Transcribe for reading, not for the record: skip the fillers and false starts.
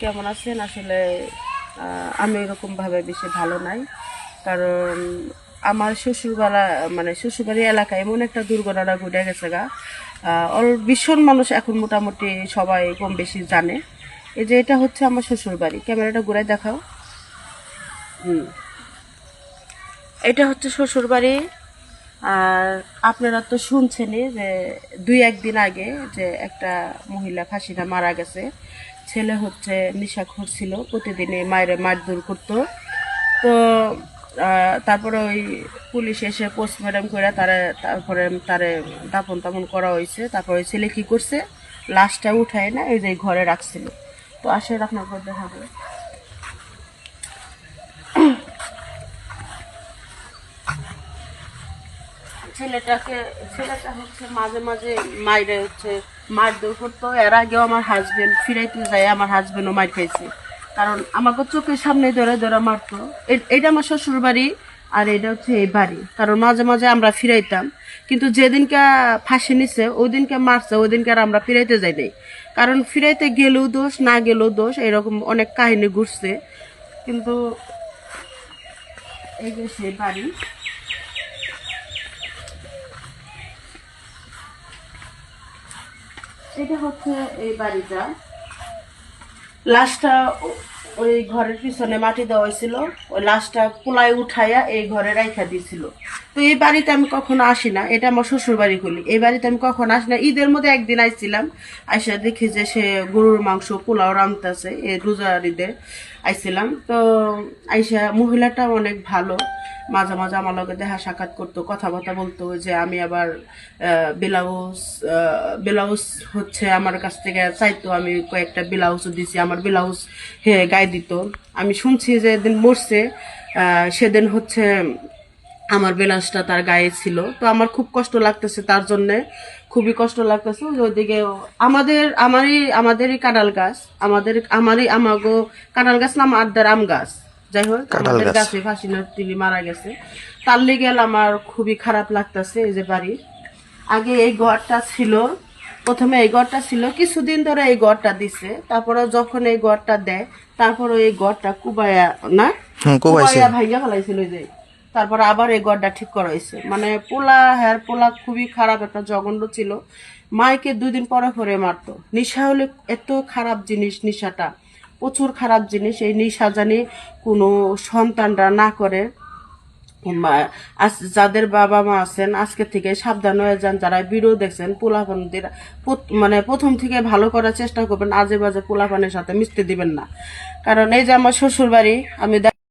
কেমন আছেন? আসলে আমি এরকম ভাবে বেশি ভালো নাই। কারণ আমার শ্বশুরবাড়ি এলাকায় এমন একটা দুর্ঘটনা ঘটে গেছে গা। ভীষণ মানুষ এখন মোটামুটি সবাই কম বেশি জানে। এই যে এটা হচ্ছে আমার শ্বশুরবাড়ি, ক্যামেরাটা ঘুরাই দেখাও। এটা হচ্ছে শ্বশুরবাড়ি। আর আপনারা তো শুনছেনই যে দুই একদিন আগে যে একটা মহিলা ফাঁসিটা মারা গেছে। ছেলে হচ্ছে নেশাখোর ছিল, প্রতিদিনই মায়ের মারধর করতো। তো তারপরে ওই পুলিশ এসে পোস্টমর্টম করে তারপরে তারে দাপন তাপন করা হয়েছে। তারপরে ওই ছেলে কি করছে, লাশটা উঠায় না এই যে ঘরে রাখছিল। তো আসলে আপনার পর দেখাবো। ছেলেটা হচ্ছে মাঝে মাঝে মাইরে হচ্ছে মারধর করতো। এর আগেও আমার হাজবেন্ড ফিরাইতে যায়, আমার হাজবেন্ডও মার খাইছে। কারণ আমাকে চোখের সামনে ধরে ধরে মারতো। এটা আমার শ্বশুর বাড়ি, আর এটা হচ্ছে এই বাড়ি। কারণ মাঝে মাঝে আমরা ফিরাইতাম, কিন্তু যেদিনকে ফাঁসি নিছে ওই দিনকে মারছে, ওই দিনকে আর আমরা ফিরাইতে যাই নাই। কারণ ফিরাইতে গেলেও দোষ, না গেলেও দোষ, এরকম অনেক কাহিনী ঘুরছে। কিন্তু এই যে সেই বাড়ি, এটা হচ্ছে এই বাড়িটা। লাশটা ওই ঘরের পিছনে মাটি দেওয়া হয়েছিল, ওই লাশটা পোলায় উঠাইয়া এই ঘরে রাইখা দিয়েছিল। তো এই বাড়িতে আমি কখনো আসি না, এটা আমার শ্বশুর বাড়ি খুলি। এই বাড়িতে আমি কখনো আসি না। ঈদের মধ্যে একদিন আইছিলাম, আইসা দেখি যে সে গরুর মাংস পোলাও রাঁধতেছে। এই রোজার ঈদে আইছিলাম। তো আইসা মহিলাটা অনেক ভালো, মাঝে মাঝে আমার লগে দেখা সাক্ষাৎ করতো, কথাবার্তা বলতো। যে আমি আবার ব্লাউজ ব্লাউজ হচ্ছে আমার কাছ থেকে চাইতো, আমি কয়েকটা ব্লাউজও দিছি, আমার ব্লাউজ গায়ে দিত। আমি শুনছি যে দিন মরছে সেদিন হচ্ছে আমার ব্লাউজটা তার গায়ে ছিল। তো আমার খুব কষ্ট লাগতেছে, তার জন্য খুবই কষ্ট লাগতেছে। ওইদিকে আমাদেরই কাঁঠাল গাছ, আমাগো কাঁঠাল গাছ না, আড্ডার আম গাছ, যাই হোক আমাদের গাছে ফাঁসি তিলি মারা গেছে। তার লেগে আমার খুবই খারাপ লাগতেছে। এই যে বাড়ি, আগে এই ঘরটা ছিল, প্রথমে এই ঘরটা ছিল, কিছুদিন ধরে এই ঘরটা দিছে। তারপরে যখন এই ঘরটা দেয়, তারপরে এই ঘরটা কুবাইয়া না কুবাইয়া ভাইয়া ফেলাইছিল যে। তারপরে আবার এই ঘরটা ঠিক করা হয়েছে। মানে পোলা খুবই খারাপ একটা জঘন্য ছিল। মাইকে 2 দিন পরে পরে মারতো। নেশা হলে এত খারাপ জিনিস, নেশাটা প্রচুর খারাপ জিনিস। এই নেশা জানি কোনো সন্তানরা না করে। যাদের বাবা মা আছেন আজকে থেকে সাবধান হয়ে যান। যারা ভিডিও দেখছেন, পোলাপানদের মানে প্রথম থেকে ভালো করার চেষ্টা করবেন, আজে বাজে পোলাপানের সাথে মিশতে দিবেন না। কারণ এই যে আমার শ্বশুর বাড়ি, আমি